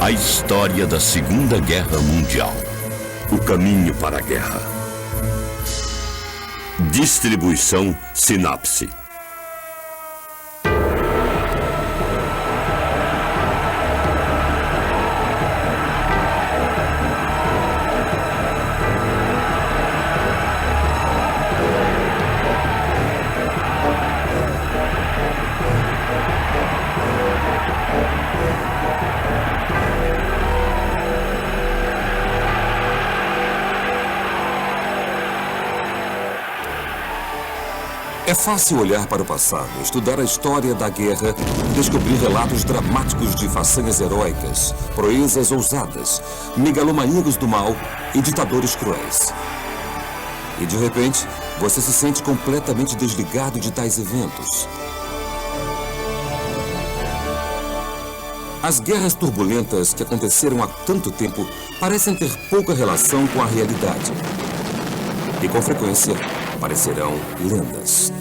A história da Segunda Guerra Mundial. O caminho para a guerra. Distribuição Sinapse. É fácil olhar para o passado, estudar a história da guerra e descobrir relatos dramáticos de façanhas heróicas, proezas ousadas, megalomaníacos do mal e ditadores cruéis. E de repente, você se sente completamente desligado de tais eventos. As guerras turbulentas que aconteceram há tanto tempo parecem ter pouca relação com a realidade. E com frequência, parecerão lendas.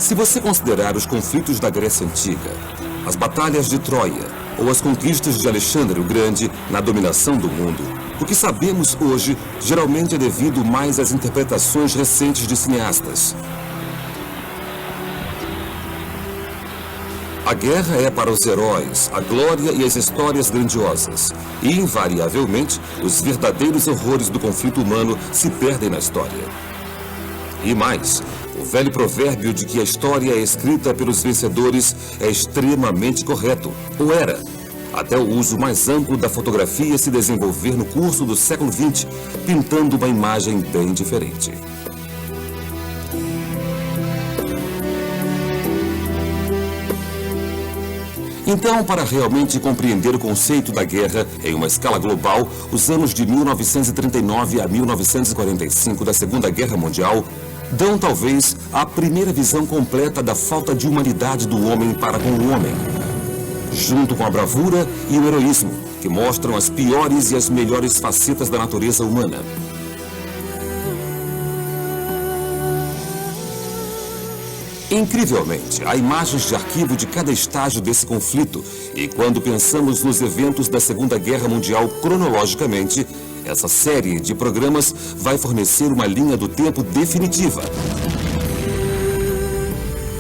Se você considerar os conflitos da Grécia Antiga, as batalhas de Troia ou as conquistas de Alexandre o Grande na dominação do mundo, o que sabemos hoje geralmente é devido mais às interpretações recentes de cineastas. A guerra é para os heróis, a glória e as histórias grandiosas. E, invariavelmente, os verdadeiros horrores do conflito humano se perdem na história. E mais, o velho provérbio de que a história é escrita pelos vencedores é extremamente correto, ou era, até o uso mais amplo da fotografia se desenvolver no curso do século XX, pintando uma imagem bem diferente. Então, para realmente compreender o conceito da guerra em uma escala global, os anos de 1939 a 1945 da Segunda Guerra Mundial dão talvez a primeira visão completa da falta de humanidade do homem para com o homem, junto com a bravura e o heroísmo, que mostram as piores e as melhores facetas da natureza humana. Incrivelmente, há imagens de arquivo de cada estágio desse conflito, e quando pensamos nos eventos da Segunda Guerra Mundial cronologicamente, essa série de programas vai fornecer uma linha do tempo definitiva.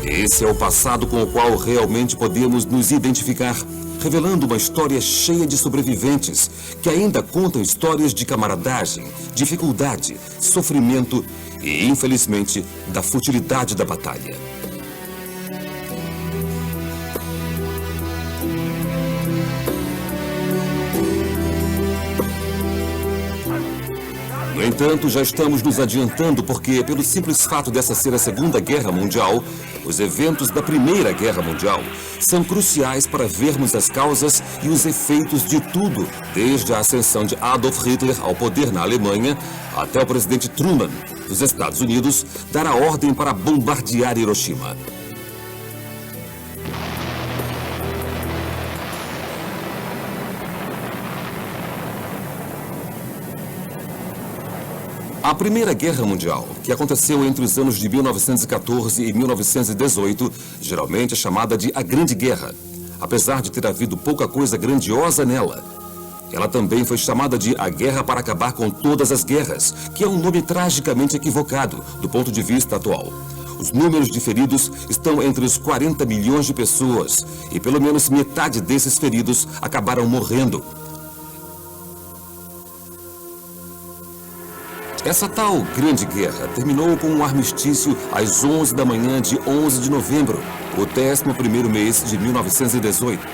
Esse é o passado com o qual realmente podemos nos identificar, revelando uma história cheia de sobreviventes que ainda contam histórias de camaradagem, dificuldade, sofrimento e, infelizmente, da futilidade da batalha. No entanto, já estamos nos adiantando porque, pelo simples fato dessa ser a Segunda Guerra Mundial, os eventos da Primeira Guerra Mundial são cruciais para vermos as causas e os efeitos de tudo, desde a ascensão de Adolf Hitler ao poder na Alemanha, até o presidente Truman, dos Estados Unidos, dar a ordem para bombardear Hiroshima. A Primeira Guerra Mundial, que aconteceu entre os anos de 1914 e 1918, geralmente é chamada de a Grande Guerra, apesar de ter havido pouca coisa grandiosa nela. Ela também foi chamada de a Guerra para Acabar com Todas as Guerras, que é um nome tragicamente equivocado do ponto de vista atual. Os números de feridos estão entre os 40 milhões de pessoas, e pelo menos metade desses feridos acabaram morrendo. Essa tal Grande Guerra terminou com um armistício às 11 da manhã de 11 de novembro, o 11º mês de 1918.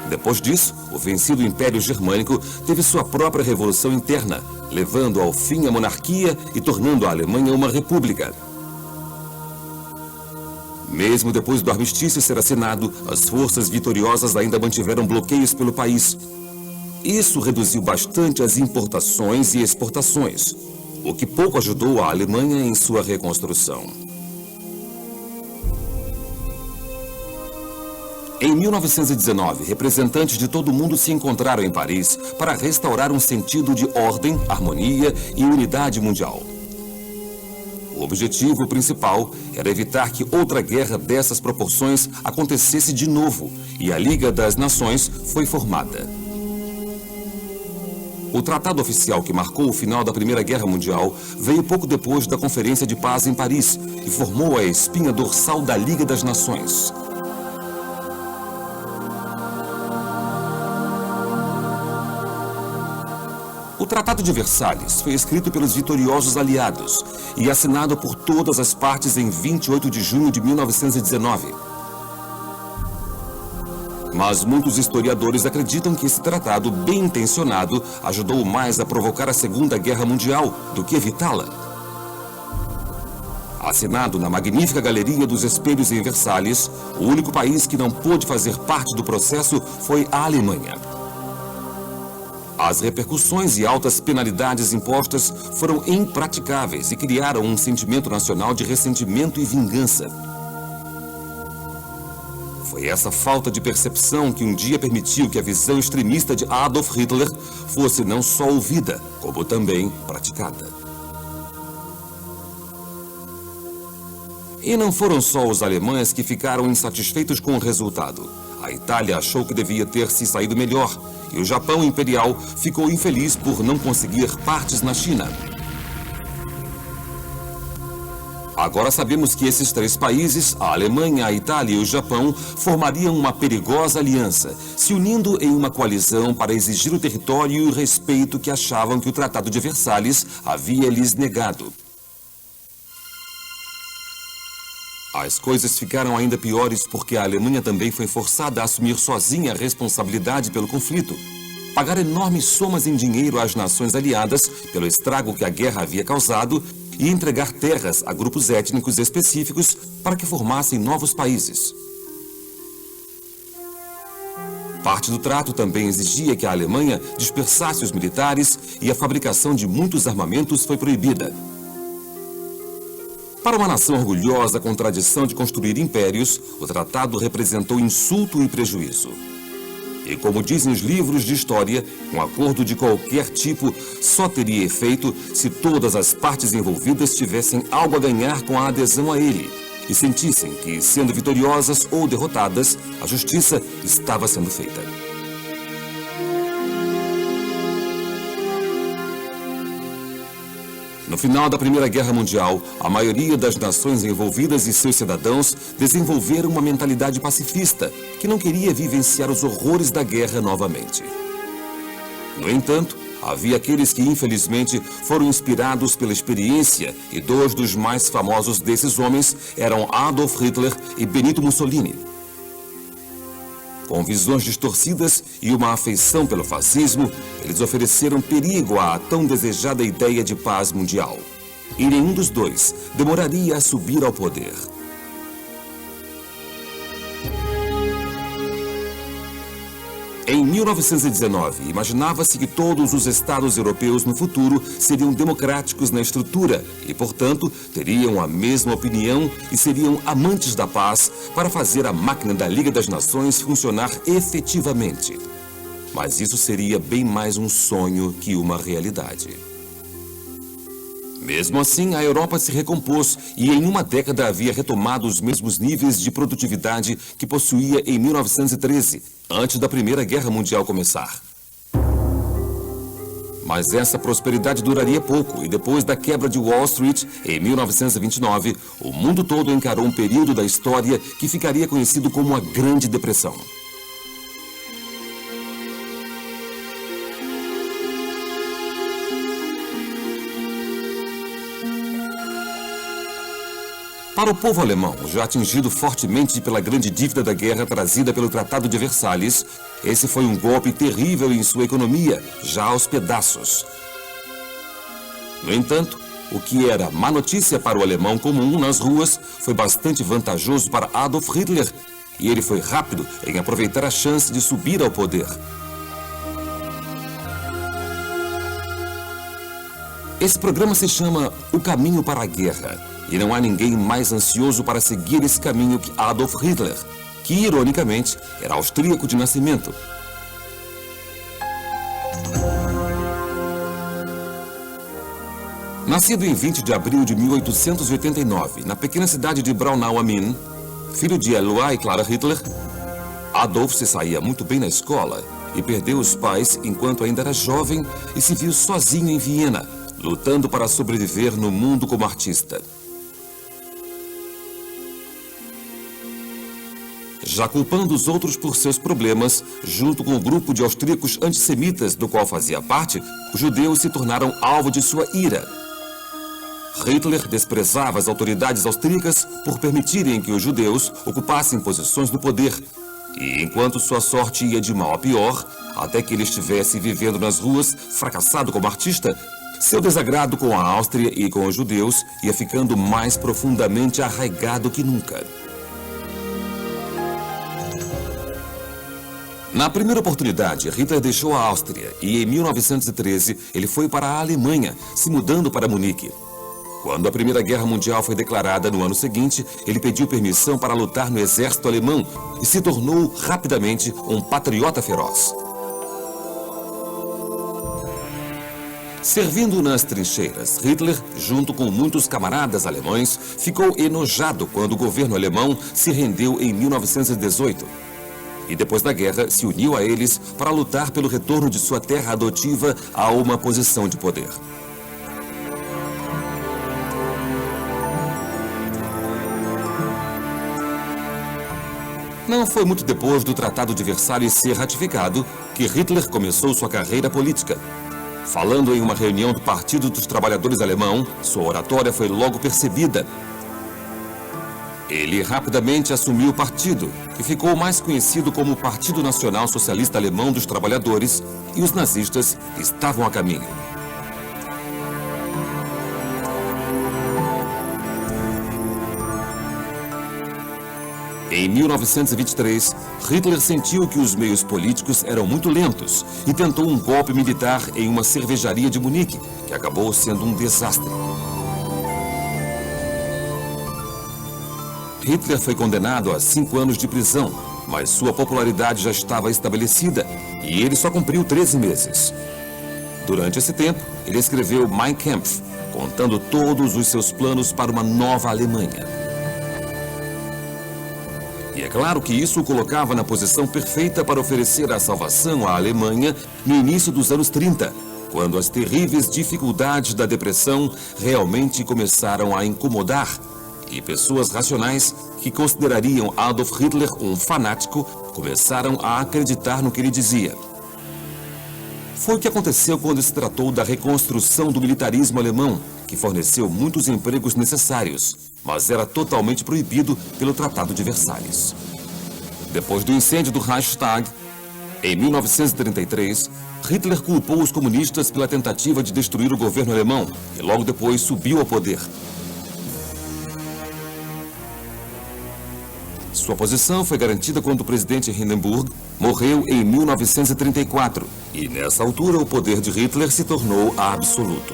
Depois disso, o vencido Império Germânico teve sua própria revolução interna, levando ao fim a monarquia e tornando a Alemanha uma república. Mesmo depois do armistício ser assinado, as forças vitoriosas ainda mantiveram bloqueios pelo país. Isso reduziu bastante as importações e exportações, o que pouco ajudou a Alemanha em sua reconstrução. Em 1919, representantes de todo o mundo se encontraram em Paris para restaurar um sentido de ordem, harmonia e unidade mundial. O objetivo principal era evitar que outra guerra dessas proporções acontecesse de novo, e a Liga das Nações foi formada. O tratado oficial que marcou o final da Primeira Guerra Mundial veio pouco depois da Conferência de Paz em Paris e formou a espinha dorsal da Liga das Nações. O Tratado de Versalhes foi escrito pelos vitoriosos aliados e assinado por todas as partes em 28 de junho de 1919. Mas muitos historiadores acreditam que esse tratado, bem intencionado, ajudou mais a provocar a Segunda Guerra Mundial do que evitá-la. Assinado na magnífica Galeria dos Espelhos em Versalhes, o único país que não pôde fazer parte do processo foi a Alemanha. As repercussões e altas penalidades impostas foram impraticáveis e criaram um sentimento nacional de ressentimento e vingança. Foi essa falta de percepção que um dia permitiu que a visão extremista de Adolf Hitler fosse não só ouvida, como também praticada. E não foram só os alemães que ficaram insatisfeitos com o resultado. A Itália achou que devia ter se saído melhor, e o Japão imperial ficou infeliz por não conseguir partes na China. Agora sabemos que esses três países, a Alemanha, a Itália e o Japão, formariam uma perigosa aliança, se unindo em uma coalizão para exigir o território e o respeito que achavam que o Tratado de Versalhes havia lhes negado. As coisas ficaram ainda piores porque a Alemanha também foi forçada a assumir sozinha a responsabilidade pelo conflito, pagar enormes somas em dinheiro às nações aliadas pelo estrago que a guerra havia causado e entregar terras a grupos étnicos específicos para que formassem novos países. Parte do trato também exigia que a Alemanha dispersasse os militares e a fabricação de muitos armamentos foi proibida. Para uma nação orgulhosa com tradição de construir impérios, o tratado representou insulto e prejuízo. E como dizem os livros de história, um acordo de qualquer tipo só teria efeito se todas as partes envolvidas tivessem algo a ganhar com a adesão a ele e sentissem que, sendo vitoriosas ou derrotadas, a justiça estava sendo feita. No final da Primeira Guerra Mundial, a maioria das nações envolvidas e seus cidadãos desenvolveram uma mentalidade pacifista, que não queria vivenciar os horrores da guerra novamente. No entanto, havia aqueles que, infelizmente, foram inspirados pela experiência, e dois dos mais famosos desses homens eram Adolf Hitler e Benito Mussolini. Com visões distorcidas e uma afeição pelo fascismo, eles ofereceram perigo à tão desejada ideia de paz mundial. E nenhum dos dois demoraria a subir ao poder. Em 1919, imaginava-se que todos os estados europeus no futuro seriam democráticos na estrutura e, portanto, teriam a mesma opinião e seriam amantes da paz para fazer a máquina da Liga das Nações funcionar efetivamente. Mas isso seria bem mais um sonho que uma realidade. Mesmo assim, a Europa se recompôs e em uma década havia retomado os mesmos níveis de produtividade que possuía em 1913, antes da Primeira Guerra Mundial começar. Mas essa prosperidade duraria pouco e depois da quebra de Wall Street, em 1929, o mundo todo encarou um período da história que ficaria conhecido como a Grande Depressão. Para o povo alemão, já atingido fortemente pela grande dívida da guerra trazida pelo Tratado de Versalhes, esse foi um golpe terrível em sua economia, já aos pedaços. No entanto, o que era má notícia para o alemão comum nas ruas foi bastante vantajoso para Adolf Hitler, e ele foi rápido em aproveitar a chance de subir ao poder. Esse programa se chama O Caminho para a Guerra. E não há ninguém mais ansioso para seguir esse caminho que Adolf Hitler, que, ironicamente, era austríaco de nascimento. Na Nascido em 20 de abril de 1889, na pequena cidade de Braunau am Inn, filho de Eloi e Clara Hitler, Adolf se saía muito bem na escola e perdeu os pais enquanto ainda era jovem e se viu sozinho em Viena, lutando para sobreviver no mundo como artista. Já culpando os outros por seus problemas, junto com o grupo de austríacos antissemitas do qual fazia parte, os judeus se tornaram alvo de sua ira. Hitler desprezava as autoridades austríacas por permitirem que os judeus ocupassem posições no poder. E enquanto sua sorte ia de mal a pior, até que ele estivesse vivendo nas ruas, fracassado como artista, seu desagrado com a Áustria e com os judeus ia ficando mais profundamente arraigado que nunca. Na primeira oportunidade, Hitler deixou a Áustria e em 1913 ele foi para a Alemanha, se mudando para Munique. Quando a Primeira Guerra Mundial foi declarada no ano seguinte, ele pediu permissão para lutar no exército alemão e se tornou rapidamente um patriota feroz. Servindo nas trincheiras, Hitler, junto com muitos camaradas alemães, ficou enojado quando o governo alemão se rendeu em 1918. E depois da guerra, se uniu a eles para lutar pelo retorno de sua terra adotiva a uma posição de poder. Não foi muito depois do Tratado de Versalhes ser ratificado que Hitler começou sua carreira política. Falando em uma reunião do Partido dos Trabalhadores Alemão, sua oratória foi logo percebida. Ele rapidamente assumiu o partido, que ficou mais conhecido como Partido Nacional Socialista Alemão dos Trabalhadores, e os nazistas estavam a caminho. Em 1923, Hitler sentiu que os meios políticos eram muito lentos e tentou um golpe militar em uma cervejaria de Munique, que acabou sendo um desastre. Hitler foi condenado a 5 anos de prisão, mas sua popularidade já estava estabelecida e ele só cumpriu 13 meses. Durante esse tempo, ele escreveu Mein Kampf, contando todos os seus planos para uma nova Alemanha. E é claro que isso o colocava na posição perfeita para oferecer a salvação à Alemanha no início dos anos 30, quando as terríveis dificuldades da depressão realmente começaram a incomodar, e pessoas racionais que considerariam Adolf Hitler um fanático começaram a acreditar no que ele dizia. Foi o que aconteceu quando se tratou da reconstrução do militarismo alemão, que forneceu muitos empregos necessários, mas era totalmente proibido pelo Tratado de Versalhes. Depois do incêndio do Reichstag, em 1933, Hitler culpou os comunistas pela tentativa de destruir o governo alemão e logo depois subiu ao poder. Sua posição foi garantida quando o presidente Hindenburg morreu em 1934 e nessa altura o poder de Hitler se tornou absoluto.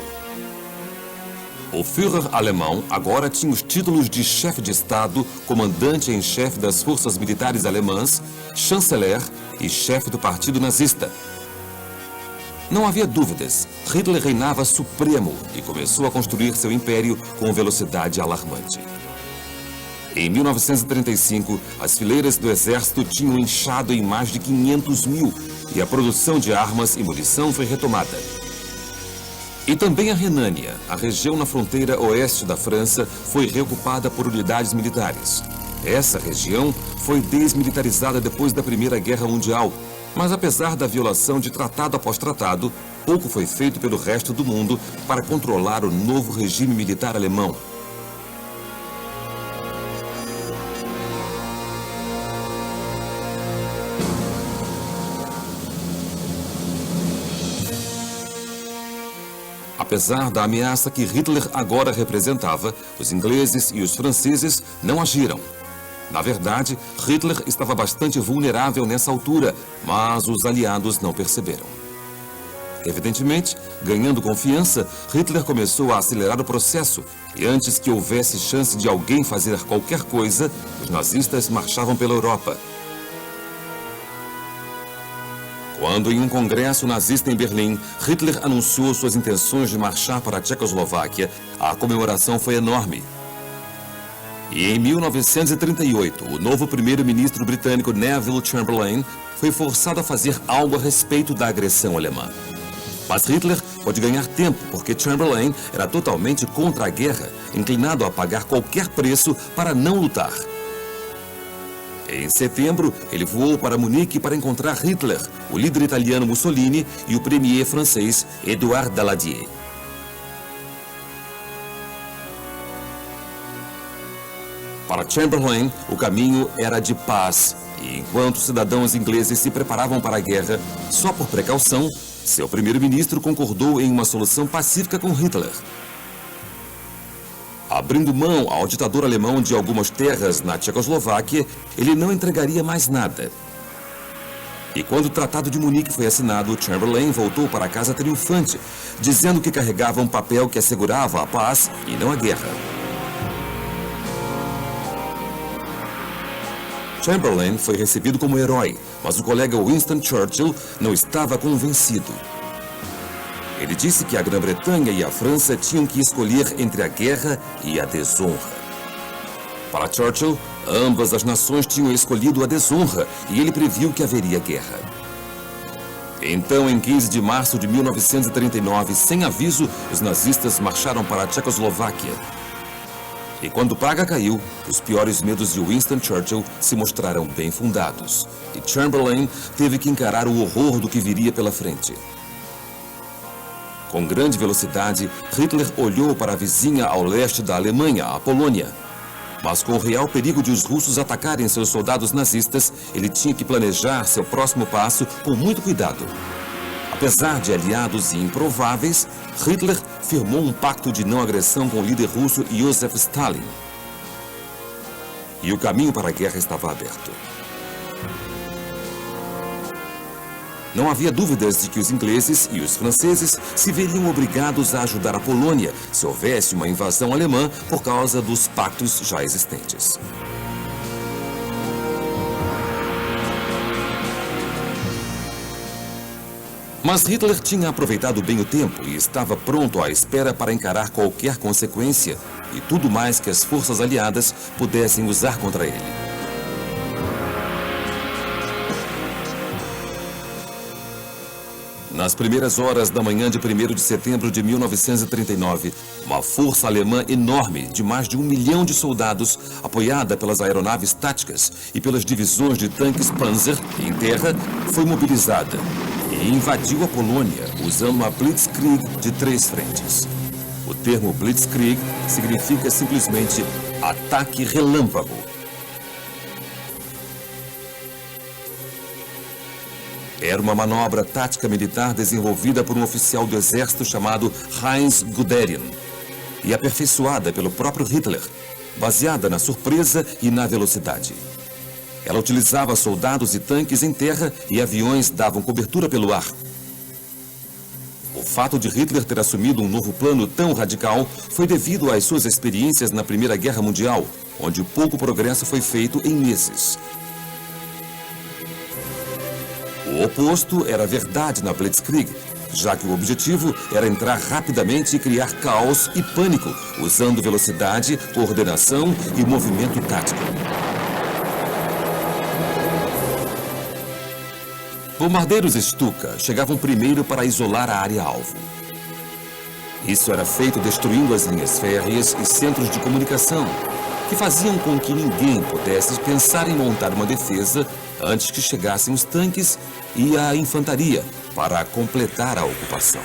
O Führer alemão agora tinha os títulos de chefe de Estado, comandante em chefe das forças militares alemãs, chanceler e chefe do partido nazista. Não havia dúvidas, Hitler reinava supremo e começou a construir seu império com velocidade alarmante. Em 1935, as fileiras do exército tinham inchado em mais de 500 mil e a produção de armas e munição foi retomada. E também a Renânia, a região na fronteira oeste da França, foi reocupada por unidades militares. Essa região foi desmilitarizada depois da Primeira Guerra Mundial, mas apesar da violação de tratado após tratado, pouco foi feito pelo resto do mundo para controlar o novo regime militar alemão. Apesar da ameaça que Hitler agora representava, os ingleses e os franceses não agiram. Na verdade, Hitler estava bastante vulnerável nessa altura, mas os aliados não perceberam. Evidentemente, ganhando confiança, Hitler começou a acelerar o processo e antes que houvesse chance de alguém fazer qualquer coisa, os nazistas marchavam pela Europa. Quando, em um congresso nazista em Berlim, Hitler anunciou suas intenções de marchar para a Tchecoslováquia, a comemoração foi enorme. E em 1938, o novo primeiro-ministro britânico Neville Chamberlain foi forçado a fazer algo a respeito da agressão alemã. Mas Hitler pôde ganhar tempo, porque Chamberlain era totalmente contra a guerra, inclinado a pagar qualquer preço para não lutar. Em setembro, ele voou para Munique para encontrar Hitler, o líder italiano Mussolini e o premier francês Édouard Daladier. Para Chamberlain, o caminho era de paz, e enquanto os cidadãos ingleses se preparavam para a guerra, só por precaução, seu primeiro-ministro concordou em uma solução pacífica com Hitler. Abrindo mão ao ditador alemão de algumas terras na Tchecoslováquia, ele não entregaria mais nada. E quando o Tratado de Munique foi assinado, Chamberlain voltou para casa triunfante, dizendo que carregava um papel que assegurava a paz e não a guerra. Chamberlain foi recebido como herói, mas o colega Winston Churchill não estava convencido. Ele disse que a Grã-Bretanha e a França tinham que escolher entre a guerra e a desonra. Para Churchill, ambas as nações tinham escolhido a desonra e ele previu que haveria guerra. Então, em 15 de março de 1939, sem aviso, os nazistas marcharam para a Tchecoslováquia. E quando Praga caiu, os piores medos de Winston Churchill se mostraram bem fundados. E Chamberlain teve que encarar o horror do que viria pela frente. Com grande velocidade, Hitler olhou para a vizinha ao leste da Alemanha, a Polônia. Mas com o real perigo de os russos atacarem seus soldados nazistas, ele tinha que planejar seu próximo passo com muito cuidado. Apesar de aliados e improváveis, Hitler firmou um pacto de não agressão com o líder russo Joseph Stalin. E o caminho para a guerra estava aberto. Não havia dúvidas de que os ingleses e os franceses se veriam obrigados a ajudar a Polônia se houvesse uma invasão alemã por causa dos pactos já existentes. Mas Hitler tinha aproveitado bem o tempo e estava pronto à espera para encarar qualquer consequência e tudo mais que as forças aliadas pudessem usar contra ele. Nas primeiras horas da manhã de 1º de setembro de 1939, uma força alemã enorme de mais de 1 milhão de soldados, apoiada pelas aeronaves táticas e pelas divisões de tanques Panzer em terra, foi mobilizada e invadiu a Polônia usando uma Blitzkrieg de 3 frentes. O termo Blitzkrieg significa simplesmente ataque relâmpago. Era uma manobra tática militar desenvolvida por um oficial do exército chamado Heinz Guderian e aperfeiçoada pelo próprio Hitler, baseada na surpresa e na velocidade. Ela utilizava soldados e tanques em terra e aviões davam cobertura pelo ar. O fato de Hitler ter assumido um novo plano tão radical foi devido às suas experiências na Primeira Guerra Mundial, onde pouco progresso foi feito em meses. O oposto era verdade na Blitzkrieg, já que o objetivo era entrar rapidamente e criar caos e pânico, usando velocidade, coordenação e movimento tático. Bombardeiros Stuka chegavam primeiro para isolar a área-alvo. Isso era feito destruindo as linhas férreas e centros de comunicação, que faziam com que ninguém pudesse pensar em montar uma defesa antes que chegassem os tanques e a infantaria para completar a ocupação.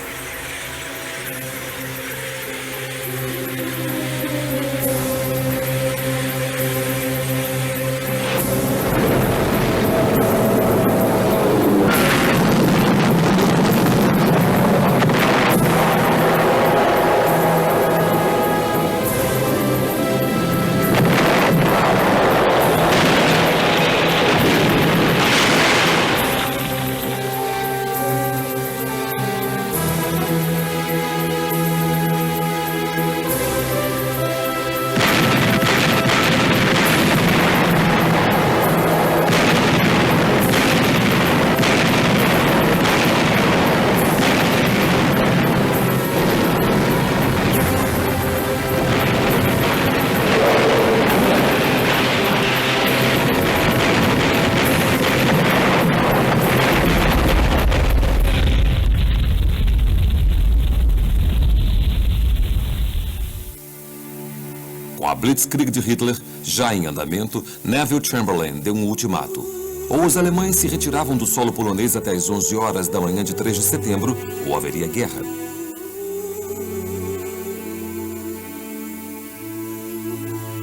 Blitzkrieg de Hitler, já em andamento, Neville Chamberlain deu um ultimato. Ou os alemães se retiravam do solo polonês até as 11 horas da manhã de 3 de setembro, ou haveria guerra.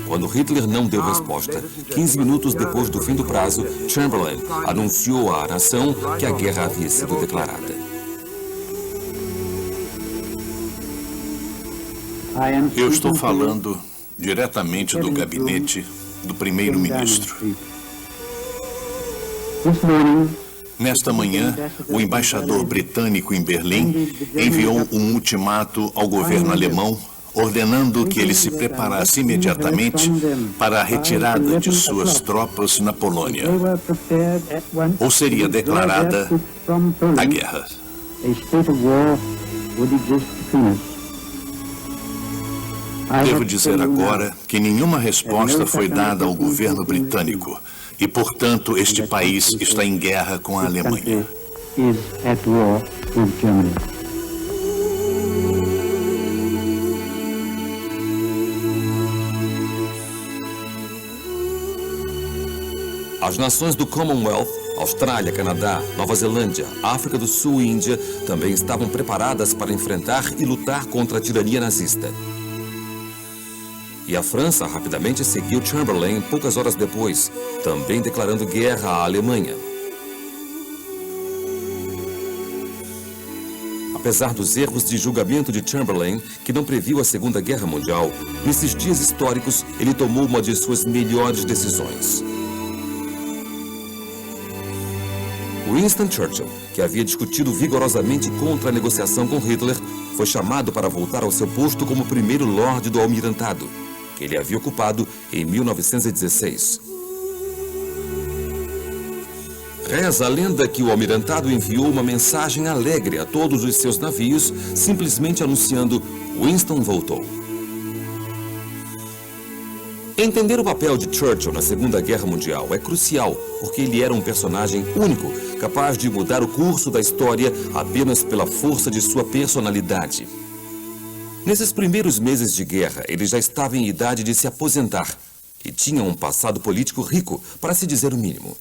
Quando Hitler não deu resposta, 15 minutos depois do fim do prazo, Chamberlain anunciou à nação que a guerra havia sido declarada. Eu estou falando diretamente do gabinete do primeiro-ministro. Nesta manhã, o embaixador britânico em Berlim enviou um ultimato ao governo alemão ordenando que ele se preparasse imediatamente para a retirada de suas tropas na Polônia, ou seria declarada a guerra. Devo dizer agora que nenhuma resposta foi dada ao governo britânico e, portanto, este país está em guerra com a Alemanha. As nações do Commonwealth, Austrália, Canadá, Nova Zelândia, África do Sul e Índia também estavam preparadas para enfrentar e lutar contra a tirania nazista. E a França rapidamente seguiu Chamberlain poucas horas depois, também declarando guerra à Alemanha. Apesar dos erros de julgamento de Chamberlain, que não previu a Segunda Guerra Mundial, nesses dias históricos ele tomou uma de suas melhores decisões. Winston Churchill, que havia discutido vigorosamente contra a negociação com Hitler, foi chamado para voltar ao seu posto como primeiro Lorde do Almirantado, que ele havia ocupado em 1916. Reza a lenda que o Almirantado enviou uma mensagem alegre a todos os seus navios, simplesmente anunciando: Winston voltou. Entender o papel de Churchill na Segunda Guerra Mundial é crucial, porque ele era um personagem único, capaz de mudar o curso da história apenas pela força de sua personalidade. Nesses primeiros meses de guerra, ele já estava em idade de se aposentar e tinha um passado político rico, para se dizer o mínimo.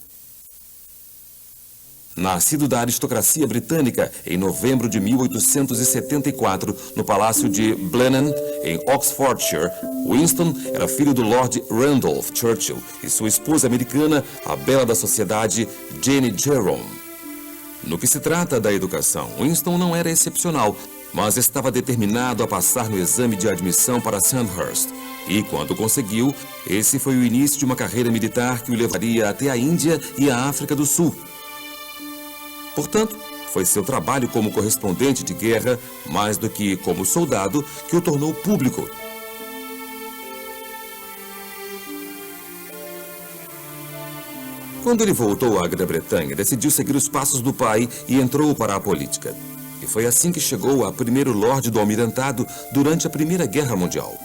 Nascido da aristocracia britânica em novembro de 1874, no Palácio de Blenheim, em Oxfordshire, Winston era filho do Lord Randolph Churchill e sua esposa americana, a bela da sociedade Jenny Jerome. No que se trata da educação, Winston não era excepcional, mas estava determinado a passar no exame de admissão para Sandhurst. E quando conseguiu, esse foi o início de uma carreira militar que o levaria até a Índia e a África do Sul. Portanto, foi seu trabalho como correspondente de guerra, mais do que como soldado, que o tornou público. Quando ele voltou à Grã-Bretanha, decidiu seguir os passos do pai e entrou para a política. E foi assim que chegou a primeiro Lorde do Almirantado durante a Primeira Guerra Mundial.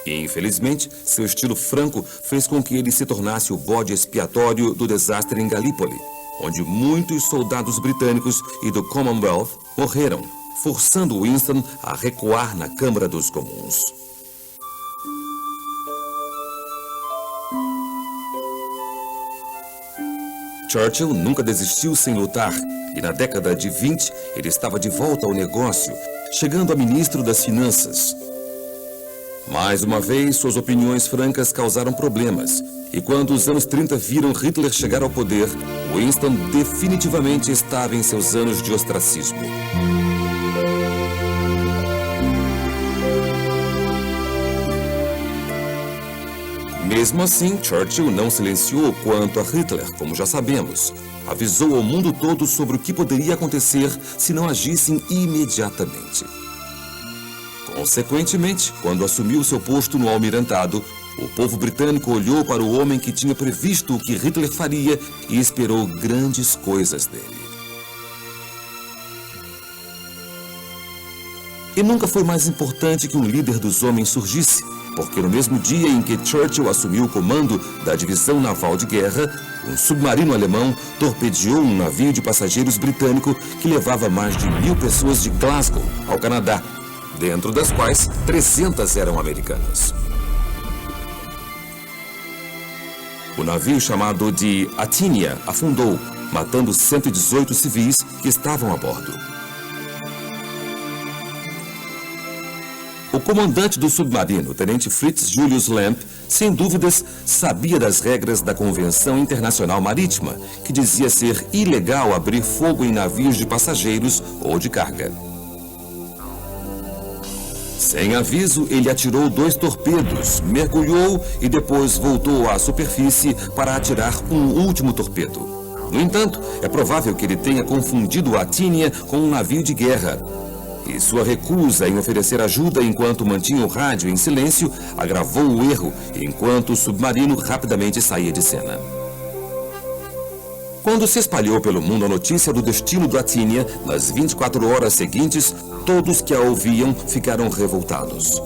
E, infelizmente, seu estilo franco fez com que ele se tornasse o bode expiatório do desastre em Galípoli, onde muitos soldados britânicos e do Commonwealth morreram, forçando Winston a recuar na Câmara dos Comuns. Churchill nunca desistiu sem lutar, e na década de 20 ele estava de volta ao negócio, chegando a ministro das Finanças. Mais uma vez, suas opiniões francas causaram problemas, e quando os anos 30 viram Hitler chegar ao poder, Winston definitivamente estava em seus anos de ostracismo. Mesmo assim, Churchill não silenciou quanto a Hitler, como já sabemos. Avisou ao mundo todo sobre o que poderia acontecer se não agissem imediatamente. Consequentemente, quando assumiu seu posto no Almirantado, o povo britânico olhou para o homem que tinha previsto o que Hitler faria e esperou grandes coisas dele. E nunca foi mais importante que um líder dos homens surgisse, porque no mesmo dia em que Churchill assumiu o comando da divisão naval de guerra, um submarino alemão torpedeou um navio de passageiros britânico que levava mais de 1000 pessoas de Glasgow ao Canadá, dentro das quais 300 eram americanas. O navio chamado de Athenia afundou, matando 118 civis que estavam a bordo. O comandante do submarino, tenente Fritz Julius Lamp, sem dúvidas, sabia das regras da Convenção Internacional Marítima, que dizia ser ilegal abrir fogo em navios de passageiros ou de carga. Sem aviso, ele atirou 2 torpedos, mergulhou e depois voltou à superfície para atirar um último torpedo. No entanto, é provável que ele tenha confundido a Athenia com um navio de guerra. E sua recusa em oferecer ajuda enquanto mantinha o rádio em silêncio agravou o erro, enquanto o submarino rapidamente saía de cena. Quando se espalhou pelo mundo a notícia do destino do Athenia, nas 24 horas seguintes, todos que a ouviam ficaram revoltados.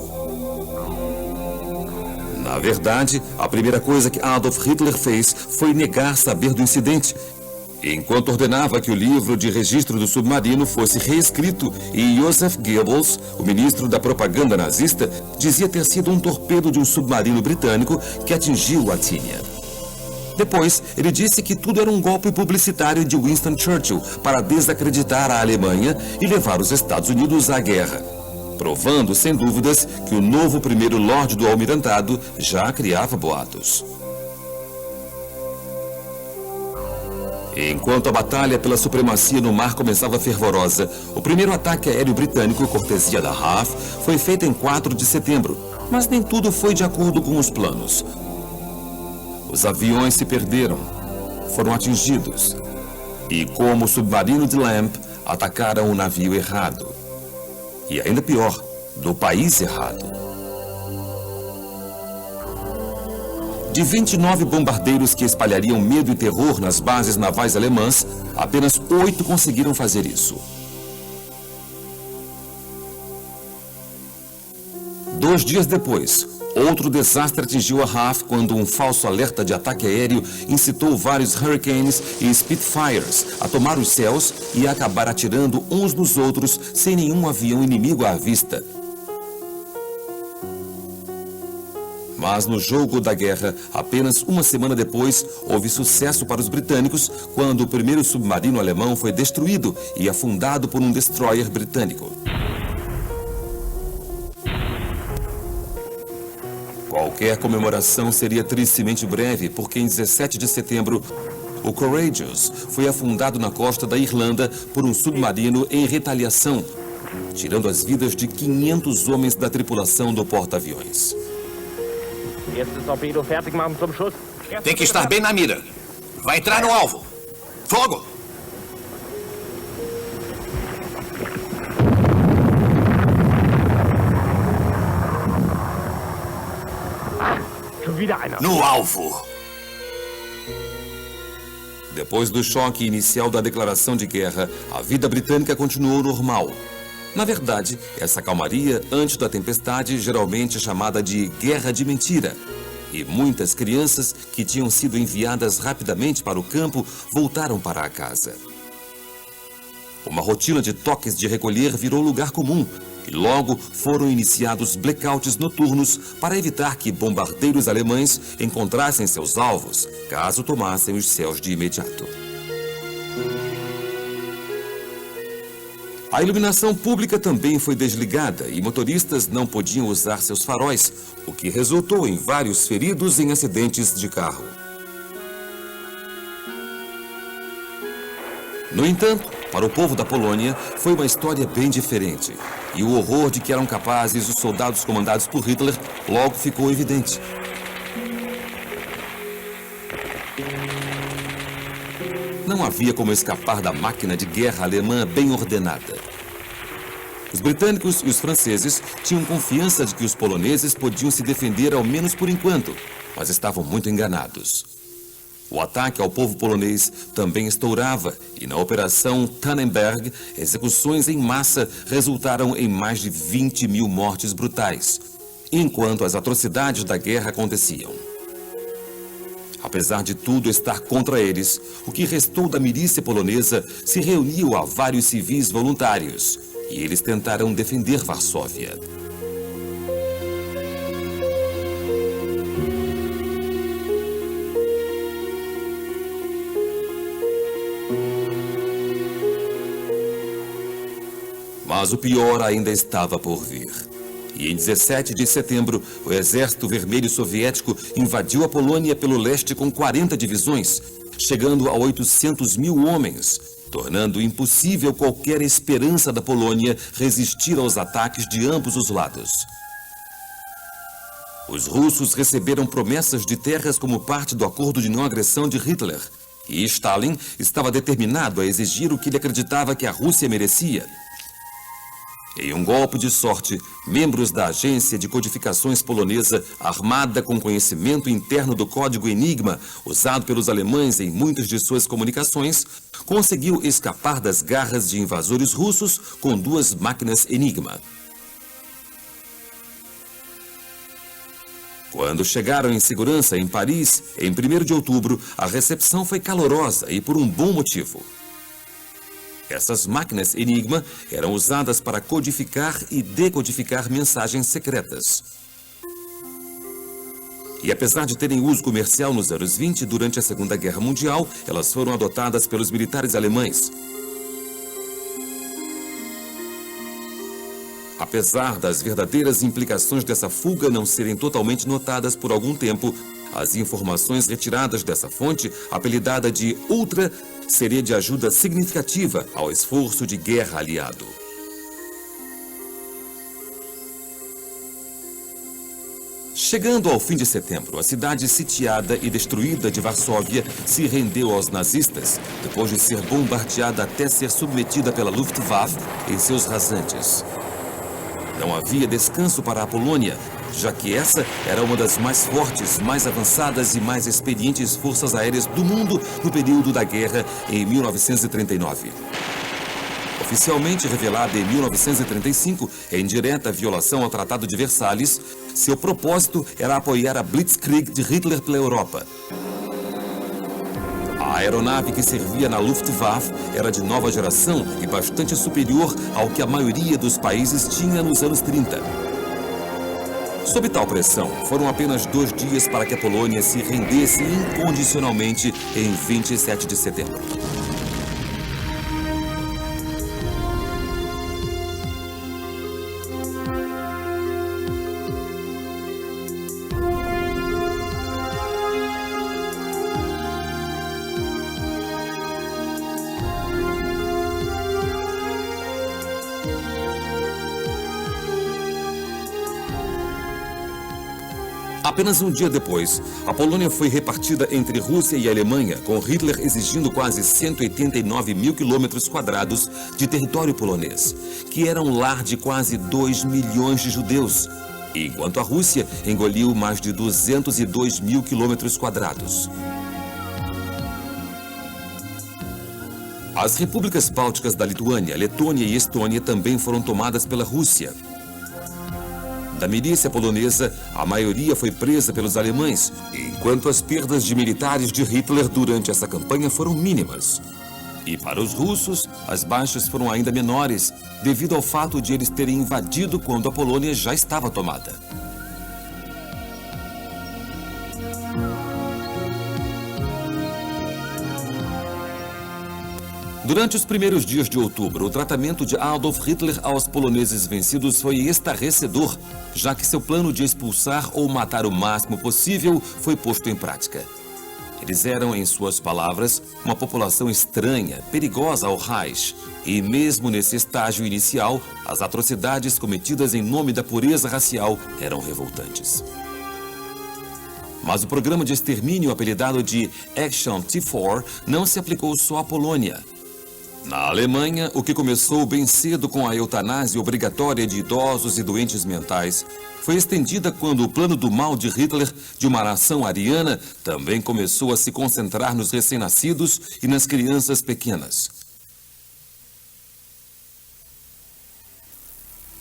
Na verdade, a primeira coisa que Adolf Hitler fez foi negar saber do incidente, enquanto ordenava que o livro de registro do submarino fosse reescrito, e Joseph Goebbels, o ministro da propaganda nazista, dizia ter sido um torpedo de um submarino britânico que atingiu a Athenia. Depois, ele disse que tudo era um golpe publicitário de Winston Churchill para desacreditar a Alemanha e levar os Estados Unidos à guerra, provando, sem dúvidas, que o novo primeiro Lorde do Almirantado já criava boatos. Enquanto a batalha pela supremacia no mar começava fervorosa, o primeiro ataque aéreo britânico, cortesia da RAF, foi feito em 4 de setembro, mas nem tudo foi de acordo com os planos. Os aviões se perderam, foram atingidos, e como o submarino de Lamp, atacaram o navio errado. E ainda pior, do país errado. De 29 bombardeiros que espalhariam medo e terror nas bases navais alemãs, apenas 8 conseguiram fazer isso. 2 dias depois, outro desastre atingiu a RAF quando um falso alerta de ataque aéreo incitou vários Hurricanes e Spitfires a tomar os céus e a acabar atirando uns nos outros sem nenhum avião inimigo à vista. Mas no jogo da guerra, apenas uma semana depois, houve sucesso para os britânicos quando o primeiro submarino alemão foi destruído e afundado por um destroyer britânico. Qualquer comemoração seria tristemente breve, porque em 17 de setembro, o Courageous foi afundado na costa da Irlanda por um submarino em retaliação, tirando as vidas de 500 homens da tripulação do porta-aviões. Tem que estar bem na mira. Vai entrar no alvo. Fogo! No alvo! Depois do choque inicial da declaração de guerra, a vida britânica continuou normal. Na verdade, essa calmaria antes da tempestade geralmente é chamada de guerra de mentira. E muitas crianças que tinham sido enviadas rapidamente para o campo voltaram para a casa. Uma rotina de toques de recolher virou lugar comum e logo foram iniciados blackouts noturnos para evitar que bombardeiros alemães encontrassem seus alvos, caso tomassem os céus de imediato. A iluminação pública também foi desligada e motoristas não podiam usar seus faróis, o que resultou em vários feridos em acidentes de carro. No entanto, para o povo da Polônia, foi uma história bem diferente. E o horror de que eram capazes os soldados comandados por Hitler logo ficou evidente. Não havia como escapar da máquina de guerra alemã bem ordenada. Os britânicos e os franceses tinham confiança de que os poloneses podiam se defender ao menos por enquanto, mas estavam muito enganados. O ataque ao povo polonês também estourava e na Operação Tannenberg, execuções em massa resultaram em mais de 20 mil mortes brutais, enquanto as atrocidades da guerra aconteciam. Apesar de tudo estar contra eles, o que restou da milícia polonesa se reuniu a vários civis voluntários e eles tentaram defender Varsóvia. Mas o pior ainda estava por vir. E em 17 de setembro, o Exército Vermelho Soviético invadiu a Polônia pelo leste com 40 divisões, chegando a 800 mil homens, tornando impossível qualquer esperança da Polônia resistir aos ataques de ambos os lados. Os russos receberam promessas de terras como parte do acordo de não agressão de Hitler, e Stalin estava determinado a exigir o que ele acreditava que a Rússia merecia. Em um golpe de sorte, membros da agência de codificações polonesa, armada com conhecimento interno do código Enigma, usado pelos alemães em muitas de suas comunicações, conseguiu escapar das garras de invasores russos com 2 máquinas Enigma. Quando chegaram em segurança em Paris, em 1º de outubro, a recepção foi calorosa e por um bom motivo. Essas máquinas Enigma eram usadas para codificar e decodificar mensagens secretas. E apesar de terem uso comercial nos anos 20, durante a Segunda Guerra Mundial, elas foram adotadas pelos militares alemães. Apesar das verdadeiras implicações dessa fuga não serem totalmente notadas por algum tempo, as informações retiradas dessa fonte, apelidada de Ultra, seria de ajuda significativa ao esforço de guerra aliado. Chegando ao fim de setembro, a cidade sitiada e destruída de Varsóvia se rendeu aos nazistas, depois de ser bombardeada até ser submetida pela Luftwaffe em seus rasantes. Não havia descanso para a Polônia, já que essa era uma das mais fortes, mais avançadas e mais experientes forças aéreas do mundo no período da guerra em 1939. Oficialmente revelada em 1935, em direta violação ao Tratado de Versalhes, seu propósito era apoiar a Blitzkrieg de Hitler pela Europa. A aeronave que servia na Luftwaffe era de nova geração e bastante superior ao que a maioria dos países tinha nos anos 30. Sob tal pressão, foram apenas 2 dias para que a Polônia se rendesse incondicionalmente em 27 de setembro. Apenas um dia depois, a Polônia foi repartida entre Rússia e Alemanha, com Hitler exigindo quase 189 mil quilômetros quadrados de território polonês, que era um lar de quase 2 milhões de judeus, enquanto a Rússia engoliu mais de 202 mil quilômetros quadrados. As repúblicas bálticas da Lituânia, Letônia e Estônia também foram tomadas pela Rússia. Da milícia polonesa, a maioria foi presa pelos alemães, enquanto as perdas de militares de Hitler durante essa campanha foram mínimas. E para os russos, as baixas foram ainda menores, devido ao fato de eles terem invadido quando a Polônia já estava tomada. Durante os primeiros dias de outubro, o tratamento de Adolf Hitler aos poloneses vencidos foi estarrecedor, já que seu plano de expulsar ou matar o máximo possível foi posto em prática. Eles eram, em suas palavras, uma população estranha, perigosa ao Reich, e mesmo nesse estágio inicial, as atrocidades cometidas em nome da pureza racial eram revoltantes. Mas o programa de extermínio apelidado de Action T4 não se aplicou só à Polônia. Na Alemanha, o que começou bem cedo com a eutanásia obrigatória de idosos e doentes mentais, foi estendida quando o plano do mal de Hitler, de uma nação ariana, também começou a se concentrar nos recém-nascidos e nas crianças pequenas.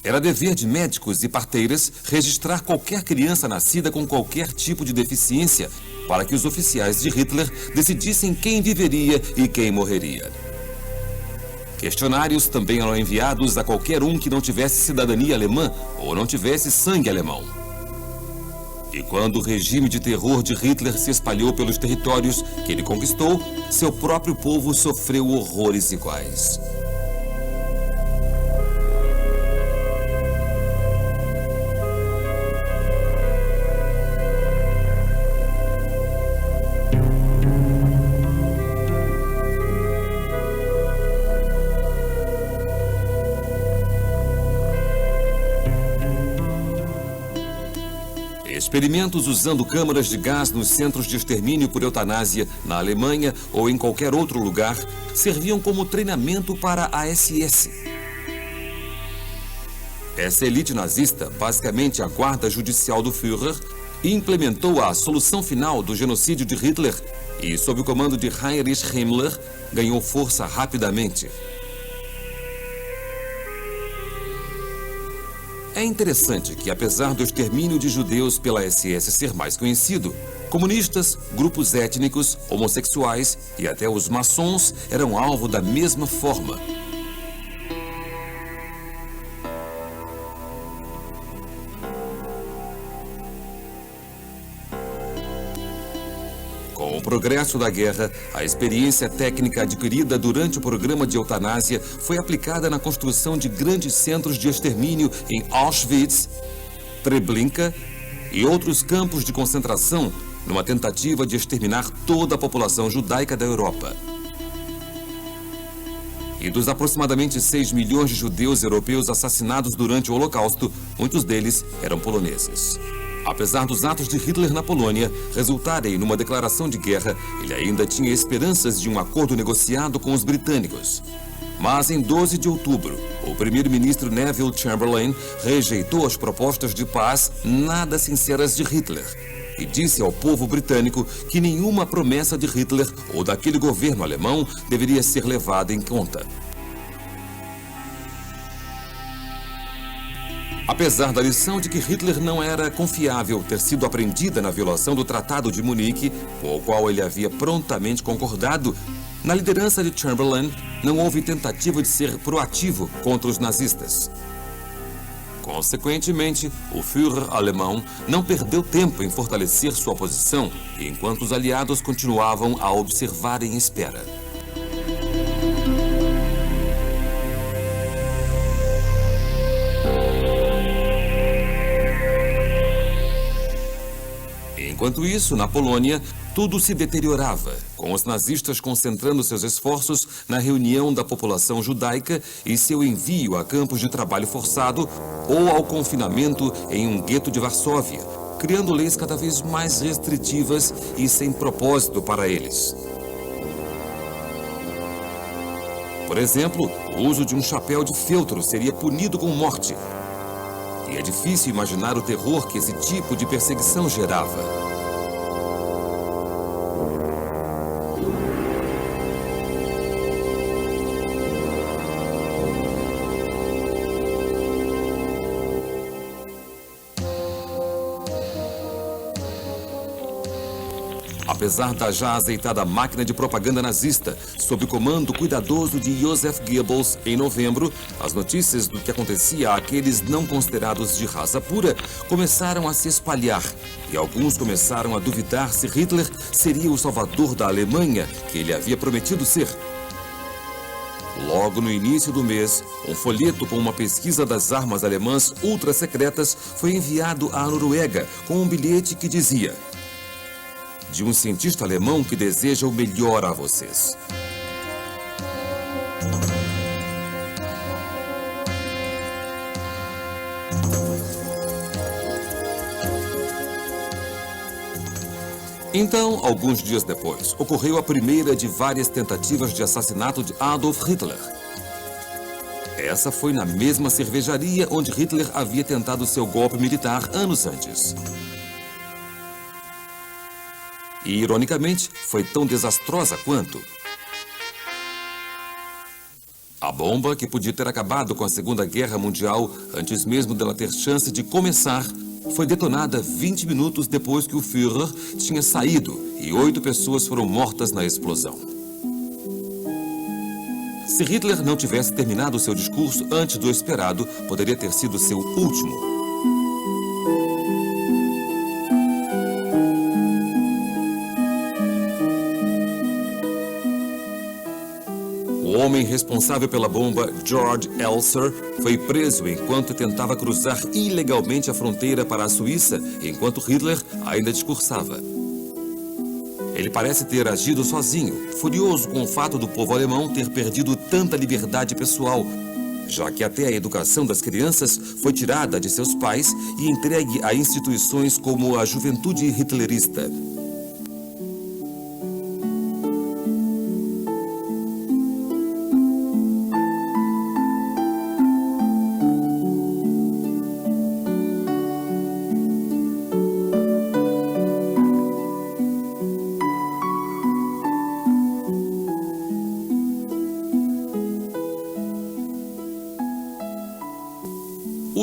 Era dever de médicos e parteiras registrar qualquer criança nascida com qualquer tipo de deficiência, para que os oficiais de Hitler decidissem quem viveria e quem morreria. Questionários também eram enviados a qualquer um que não tivesse cidadania alemã ou não tivesse sangue alemão. E quando o regime de terror de Hitler se espalhou pelos territórios que ele conquistou, seu próprio povo sofreu horrores iguais. Experimentos usando câmaras de gás nos centros de extermínio por eutanásia na Alemanha ou em qualquer outro lugar serviam como treinamento para a SS. Essa elite nazista, basicamente a guarda judicial do Führer, implementou a solução final do genocídio de Hitler e, sob o comando de Heinrich Himmler, ganhou força rapidamente. É interessante que, apesar do extermínio de judeus pela SS ser mais conhecido, comunistas, grupos étnicos, homossexuais e até os maçons eram alvo da mesma forma. Com o progresso da guerra, a experiência técnica adquirida durante o programa de eutanásia foi aplicada na construção de grandes centros de extermínio em Auschwitz, Treblinka e outros campos de concentração, numa tentativa de exterminar toda a população judaica da Europa. E dos aproximadamente 6 milhões de judeus europeus assassinados durante o Holocausto, muitos deles eram poloneses. Apesar dos atos de Hitler na Polônia resultarem numa declaração de guerra, ele ainda tinha esperanças de um acordo negociado com os britânicos. Mas em 12 de outubro, o primeiro-ministro Neville Chamberlain rejeitou as propostas de paz nada sinceras de Hitler e disse ao povo britânico que nenhuma promessa de Hitler ou daquele governo alemão deveria ser levada em conta. Apesar da lição de que Hitler não era confiável ter sido aprendida na violação do Tratado de Munique, com o qual ele havia prontamente concordado, na liderança de Chamberlain não houve tentativa de ser proativo contra os nazistas. Consequentemente, o Führer alemão não perdeu tempo em fortalecer sua posição, enquanto os aliados continuavam a observar em espera. Enquanto isso, na Polônia, tudo se deteriorava, com os nazistas concentrando seus esforços na reunião da população judaica e seu envio a campos de trabalho forçado ou ao confinamento em um gueto de Varsóvia, criando leis cada vez mais restritivas e sem propósito para eles. Por exemplo, o uso de um chapéu de feltro seria punido com morte. E é difícil imaginar o terror que esse tipo de perseguição gerava. Apesar da já azeitada máquina de propaganda nazista, sob o comando cuidadoso de Joseph Goebbels, em novembro, as notícias do que acontecia àqueles não considerados de raça pura começaram a se espalhar, e alguns começaram a duvidar se Hitler seria o salvador da Alemanha que ele havia prometido ser. Logo no início do mês, um folheto com uma pesquisa das armas alemãs ultra-secretas foi enviado à Noruega com um bilhete que dizia: de um cientista alemão que deseja o melhor a vocês. Então, alguns dias depois, ocorreu a primeira de várias tentativas de assassinato de Adolf Hitler. Essa foi na mesma cervejaria onde Hitler havia tentado seu golpe militar anos antes. E, ironicamente, foi tão desastrosa quanto. A bomba, que podia ter acabado com a Segunda Guerra Mundial antes mesmo dela ter chance de começar, foi detonada 20 minutos depois que o Führer tinha saído e 8 pessoas foram mortas na explosão. Se Hitler não tivesse terminado seu discurso antes do esperado, poderia ter sido seu último. O homem responsável pela bomba, George Elser, foi preso enquanto tentava cruzar ilegalmente a fronteira para a Suíça, enquanto Hitler ainda discursava. Ele parece ter agido sozinho, furioso com o fato do povo alemão ter perdido tanta liberdade pessoal, já que até a educação das crianças foi tirada de seus pais e entregue a instituições como a juventude hitlerista.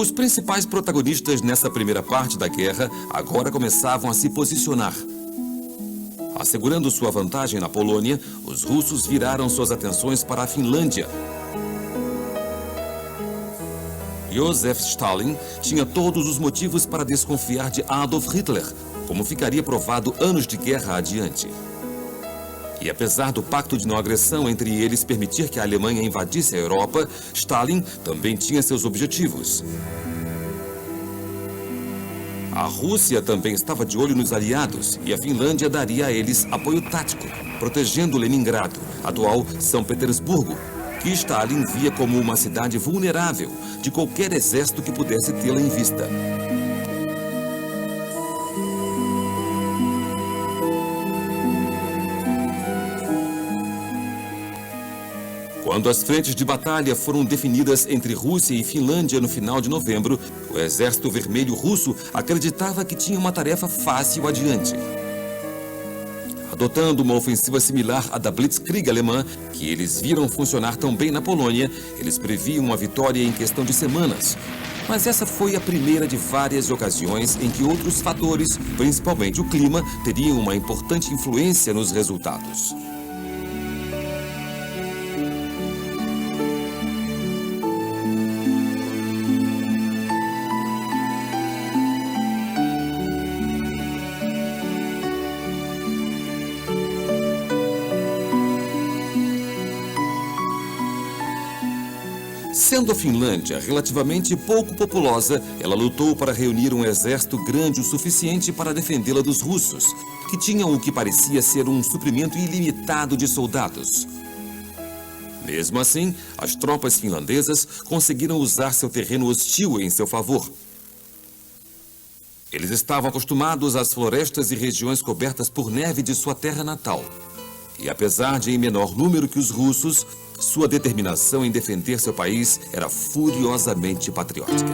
Os principais protagonistas nessa primeira parte da guerra agora começavam a se posicionar. Assegurando sua vantagem na Polônia, os russos viraram suas atenções para a Finlândia. Joseph Stalin tinha todos os motivos para desconfiar de Adolf Hitler, como ficaria provado anos de guerra adiante. E apesar do pacto de não agressão entre eles permitir que a Alemanha invadisse a Europa, Stalin também tinha seus objetivos. A Rússia também estava de olho nos aliados e a Finlândia daria a eles apoio tático, protegendo Leningrado, atual São Petersburgo, que Stalin via como uma cidade vulnerável de qualquer exército que pudesse tê-la em vista. Quando as frentes de batalha foram definidas entre Rússia e Finlândia no final de novembro, o Exército Vermelho Russo acreditava que tinha uma tarefa fácil adiante. Adotando uma ofensiva similar à da Blitzkrieg alemã, que eles viram funcionar tão bem na Polônia, eles previam uma vitória em questão de semanas. Mas essa foi a primeira de várias ocasiões em que outros fatores, principalmente o clima, teriam uma importante influência nos resultados. Sendo a Finlândia relativamente pouco populosa, ela lutou para reunir um exército grande o suficiente para defendê-la dos russos, que tinham o que parecia ser um suprimento ilimitado de soldados. Mesmo assim, as tropas finlandesas conseguiram usar seu terreno hostil em seu favor. Eles estavam acostumados às florestas e regiões cobertas por neve de sua terra natal. E apesar de em menor número que os russos, sua determinação em defender seu país era furiosamente patriótica.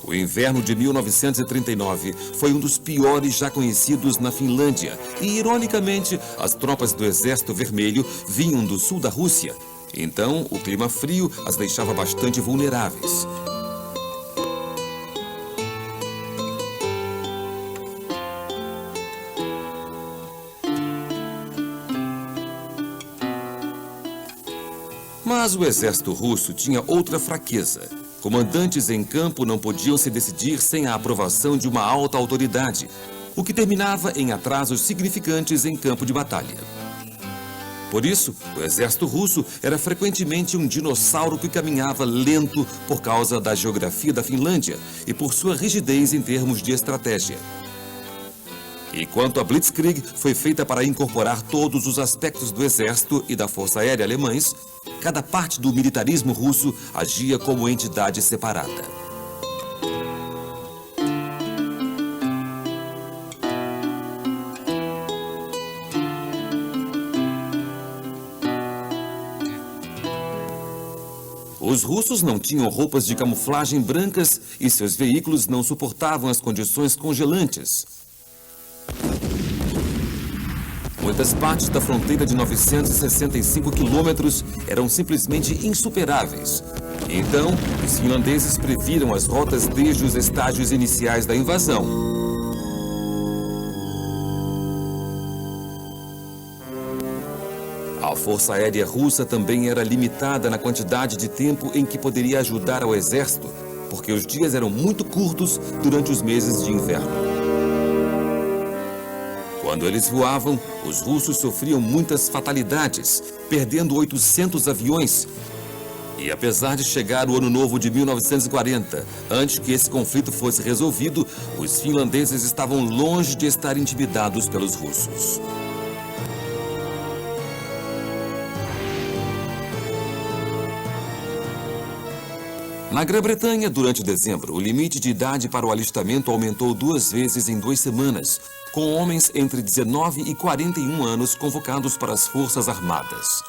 O inverno de 1939 foi um dos piores já conhecidos na Finlândia e, ironicamente, as tropas do Exército Vermelho vinham do sul da Rússia. Então, o clima frio as deixava bastante vulneráveis. Mas o exército russo tinha outra fraqueza. Comandantes em campo não podiam se decidir sem a aprovação de uma alta autoridade, o que terminava em atrasos significantes em campo de batalha. Por isso, o exército russo era frequentemente um dinossauro que caminhava lento por causa da geografia da Finlândia e por sua rigidez em termos de estratégia. E quanto a Blitzkrieg foi feita para incorporar todos os aspectos do exército e da força aérea alemães, cada parte do militarismo russo agia como entidade separada. Os russos não tinham roupas de camuflagem brancas e seus veículos não suportavam as condições congelantes. Muitas partes da fronteira de 965 quilômetros eram simplesmente insuperáveis. Então, os finlandeses previram as rotas desde os estágios iniciais da invasão. A Força Aérea Russa também era limitada na quantidade de tempo em que poderia ajudar ao exército, porque os dias eram muito curtos durante os meses de inverno. Quando eles voavam, os russos sofriam muitas fatalidades, perdendo 800 aviões. E apesar de chegar o ano novo de 1940, antes que esse conflito fosse resolvido, os finlandeses estavam longe de estar intimidados pelos russos. Na Grã-Bretanha, durante dezembro, o limite de idade para o alistamento aumentou 2 vezes em 2 semanas, com homens entre 19 e 41 anos convocados para as Forças Armadas.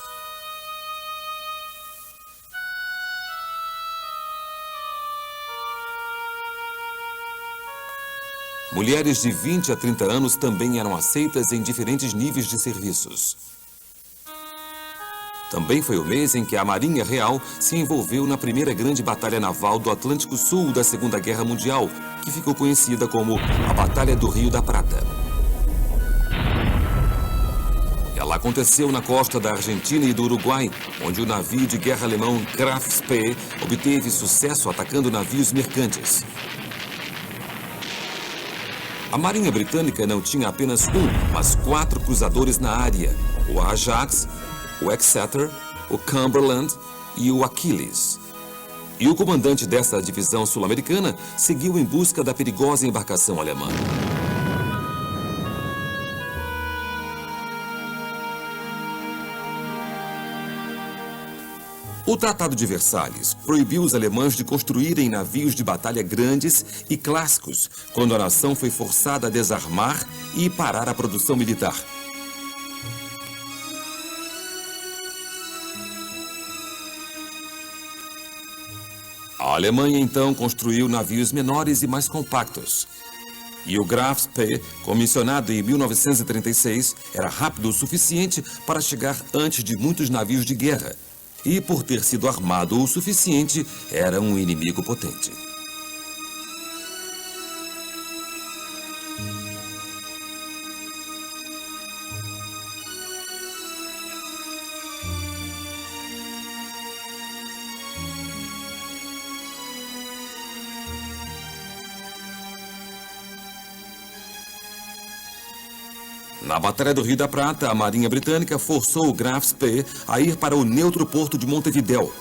Mulheres de 20 a 30 anos também eram aceitas em diferentes níveis de serviços. Também foi o mês em que a Marinha Real se envolveu na primeira grande batalha naval do Atlântico Sul da Segunda Guerra Mundial, que ficou conhecida como a Batalha do Rio da Prata. Ela aconteceu na costa da Argentina e do Uruguai, onde o navio de guerra alemão Graf Spee obteve sucesso atacando navios mercantes. A Marinha Britânica não tinha apenas mas 4 cruzadores na área: o Ajax, o Exeter, o Cumberland e o Achilles. E o comandante dessa divisão sul-americana seguiu em busca da perigosa embarcação alemã. O Tratado de Versalhes proibiu os alemães de construírem navios de batalha grandes e clássicos, quando a nação foi forçada a desarmar e parar a produção militar. A Alemanha, então, construiu navios menores e mais compactos. E o Graf Spee, comissionado em 1936, era rápido o suficiente para chegar antes de muitos navios de guerra. E, por ter sido armado o suficiente, era um inimigo potente. Na Batalha do Rio da Prata, a Marinha Britânica forçou o Graf Spee a ir para o neutro porto de Montevidéu.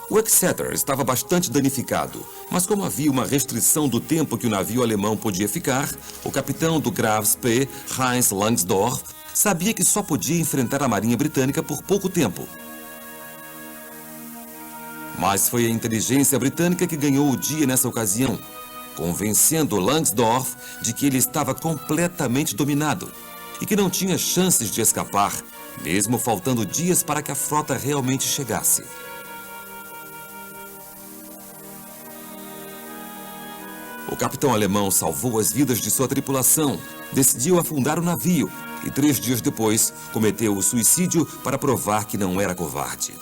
O Exeter estava bastante danificado, mas como havia uma restrição do tempo que o navio alemão podia ficar, o capitão do Graf Spee, Heinz Langsdorff, sabia que só podia enfrentar a Marinha Britânica por pouco tempo. Mas foi a inteligência britânica que ganhou o dia nessa ocasião, convencendo Langsdorff de que ele estava completamente dominado e que não tinha chances de escapar, mesmo faltando dias para que a frota realmente chegasse. O capitão alemão salvou as vidas de sua tripulação, decidiu afundar o navio e 3 dias depois cometeu o suicídio para provar que não era covarde.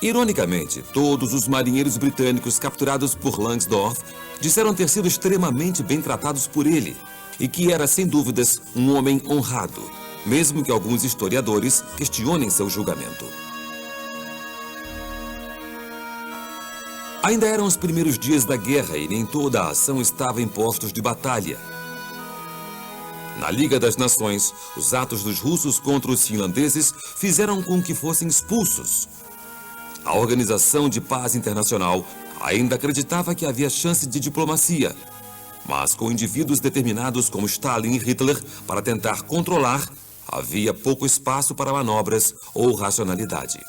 Ironicamente, todos os marinheiros britânicos capturados por Langsdorff disseram ter sido extremamente bem tratados por ele e que era, sem dúvidas, um homem honrado, mesmo que alguns historiadores questionem seu julgamento. Ainda eram os primeiros dias da guerra e nem toda a ação estava em postos de batalha. Na Liga das Nações, os atos dos russos contra os finlandeses fizeram com que fossem expulsos. A Organização de Paz Internacional ainda acreditava que havia chance de diplomacia, mas com indivíduos determinados como Stalin e Hitler para tentar controlar, havia pouco espaço para manobras ou racionalidade.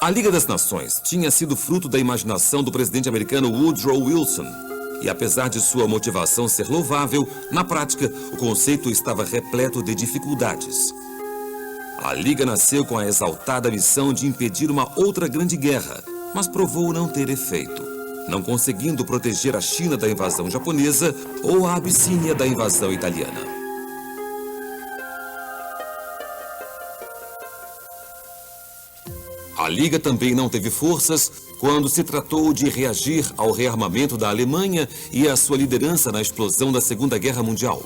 A Liga das Nações tinha sido fruto da imaginação do presidente americano Woodrow Wilson. E apesar de sua motivação ser louvável, na prática, o conceito estava repleto de dificuldades. A Liga nasceu com a exaltada missão de impedir uma outra grande guerra, mas provou não ter efeito. não conseguindo proteger a China da invasão japonesa ou a Abissínia da invasão italiana. A Liga também não teve forças quando se tratou de reagir ao rearmamento da Alemanha e à sua liderança na explosão da Segunda Guerra Mundial.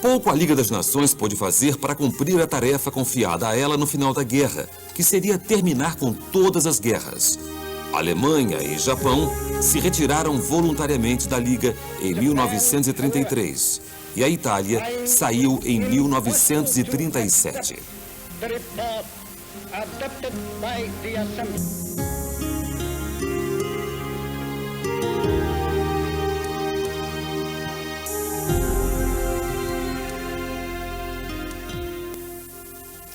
Pouco a Liga das Nações pôde fazer para cumprir a tarefa confiada a ela no final da guerra, que seria terminar com todas as guerras. Alemanha e Japão se retiraram voluntariamente da Liga em 1933 e a Itália saiu em 1937. Adopted by the Assembly.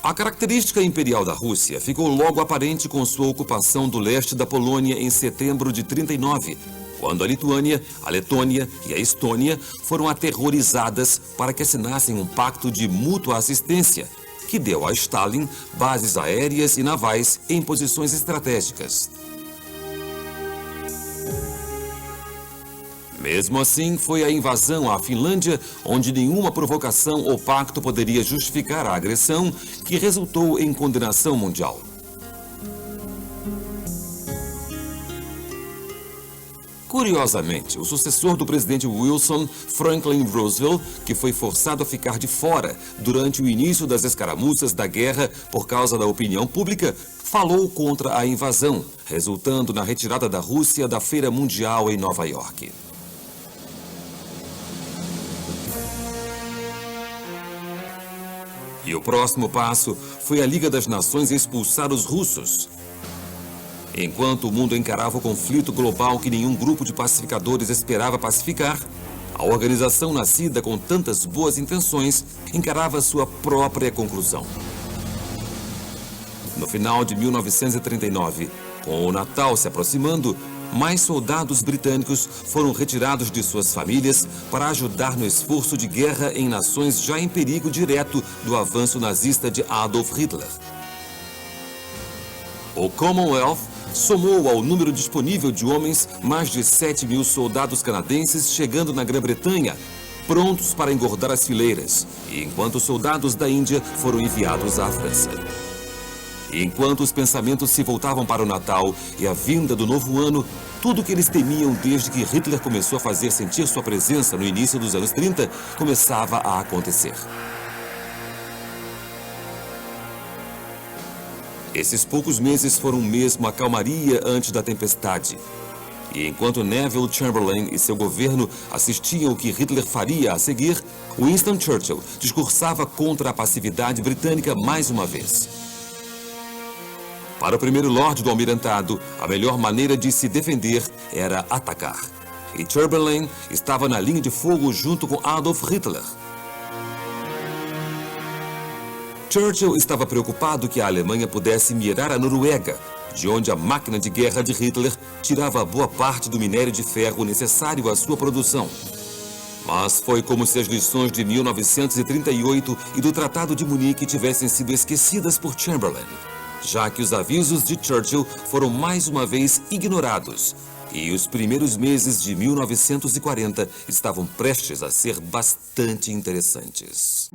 A característica imperial da Rússia ficou logo aparente com sua ocupação do leste da Polônia em setembro de 1939, quando a Lituânia, a Letônia e a Estônia foram aterrorizadas para que assinassem um pacto de mútua assistência, que deu a Stalin bases aéreas e navais em posições estratégicas. Mesmo assim, foi a invasão à Finlândia, onde nenhuma provocação ou pacto poderia justificar a agressão, que resultou em condenação mundial. Curiosamente, o sucessor do presidente Wilson, Franklin Roosevelt, que foi forçado a ficar de fora durante o início das escaramuças da guerra por causa da opinião pública, falou contra a invasão, resultando na retirada da Rússia da Feira Mundial em Nova York. E o próximo passo foi a Liga das Nações expulsar os russos. Enquanto o mundo encarava o conflito global que nenhum grupo de pacificadores esperava pacificar, a organização nascida com tantas boas intenções encarava sua própria conclusão. No final de 1939, com o Natal se aproximando, mais soldados britânicos foram retirados de suas famílias para ajudar no esforço de guerra em nações já em perigo direto do avanço nazista de Adolf Hitler. O Commonwealth somou ao número disponível de homens mais de 7.000 soldados canadenses chegando na Grã-Bretanha, prontos para engordar as fileiras, enquanto soldados da Índia foram enviados à França. Enquanto os pensamentos se voltavam para o Natal e a vinda do novo ano, tudo o que eles temiam desde que Hitler começou a fazer sentir sua presença no início dos anos 30 começava a acontecer. Esses poucos meses foram mesmo a calmaria antes da tempestade. E enquanto Neville Chamberlain e seu governo assistiam o que Hitler faria a seguir, Winston Churchill discursava contra a passividade britânica mais uma vez. Para o primeiro Lorde do Almirantado, a melhor maneira de se defender era atacar. E Chamberlain estava na linha de fogo junto com Adolf Hitler. Churchill estava preocupado que a Alemanha pudesse mirar a Noruega, de onde a máquina de guerra de Hitler tirava boa parte do minério de ferro necessário à sua produção. Mas foi como se as lições de 1938 e do Tratado de Munique tivessem sido esquecidas por Chamberlain, já que os avisos de Churchill foram mais uma vez ignorados e os primeiros meses de 1940 estavam prestes a ser bastante interessantes.